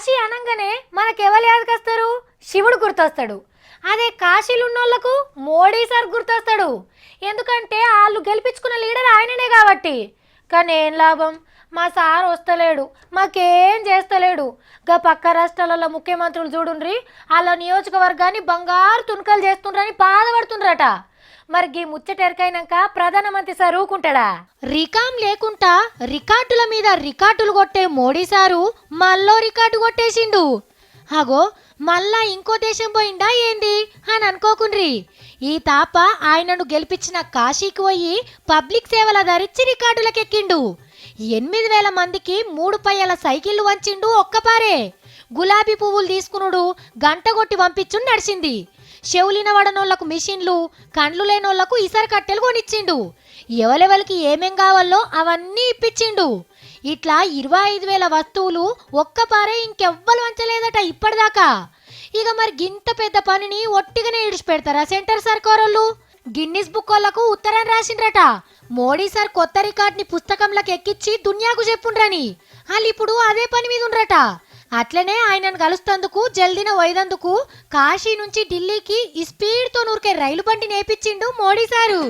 కాశీ అనగానే మనకెవరు యాదకొస్తారు? శివుడు గుర్తొస్తాడు. అదే కాశీలు ఉన్నోళ్లకు మోడీ సార్ గుర్తొస్తాడు. ఎందుకంటే వాళ్ళు గెలిపించుకున్న లీడర్ ఆయననే కాబట్టి. కానీ ఏం లాభం, మా సార్ వస్తలేడు, మాకేం చేస్తలేడు. గా పక్క రాష్ట్రాలలో ముఖ్యమంత్రులు చూడుండ్రి, వాళ్ళ నియోజకవర్గాన్ని బంగారు తునకలు చేస్తుండ్రని బాధపడుతుండ్రట. మరి గీ ముచ్చటెరకైనాక ప్రధానమంత్రి సార్ ఊకుంటాడా? రికాం లేకుండా రికార్డుల మీద రికార్డులు కొట్టే మోడీ సారు మళ్ళో రికార్డు కొట్టేసిండు. అగో మళ్ళా ఇంకో దేశం పోయిందా ఏంది అని అనుకోకుండ్రి. ఈ తాప ఆయనను గెలిపించిన కాశీకి పోయి పబ్లిక్ సేవల ధరించి రికార్డులకెక్కిండు. 8,000 మందికి 3 పయ్యల సైకిళ్లు వంచిండు ఒక్కపారే. గులాబీ పువ్వులు తీసుకునుడు గంట కొట్టి పంపించుని నడిచింది. చెవులిన వడనోళ్లకు మిషన్లు, కండ్లు లేనోళ్లకు ఇసర కట్టెలు కొనిచ్చిండు. ఎవలెవలికి ఏమేం కావాలో అవన్నీ ఇప్పించిండు. ఇట్లా 25,000 వస్తువులు ఒక్కపారే ఇంకెవ్వలు వంచలేదట ఇప్పటిదాకా. ఇక మరి గింత పెద్ద పనిని ఒట్టిగానే ఇడిచిపెడతారా సెంటర్ సర్కారోళ్ళు? గిన్నిస్ బుక్ వాళ్ళకు ఉత్తరం రాసిండ్రట. మోడీ సార్ కొత్త రికార్డ్ని పుస్తకంలోకి ఎక్కించి దునియాకు చెప్పుండ్రని. వాళ్ళు ఇప్పుడు అదే పని మీద ఉండ్రట. అట్లనే ఆయనను కలుస్తందుకు జల్దిన పోయేందుకు కాశీ నుంచి ఢిల్లీకి ఈ స్పీడ్తో నూరికే రైలు బండి నేర్పించిండు మోడీ సారు.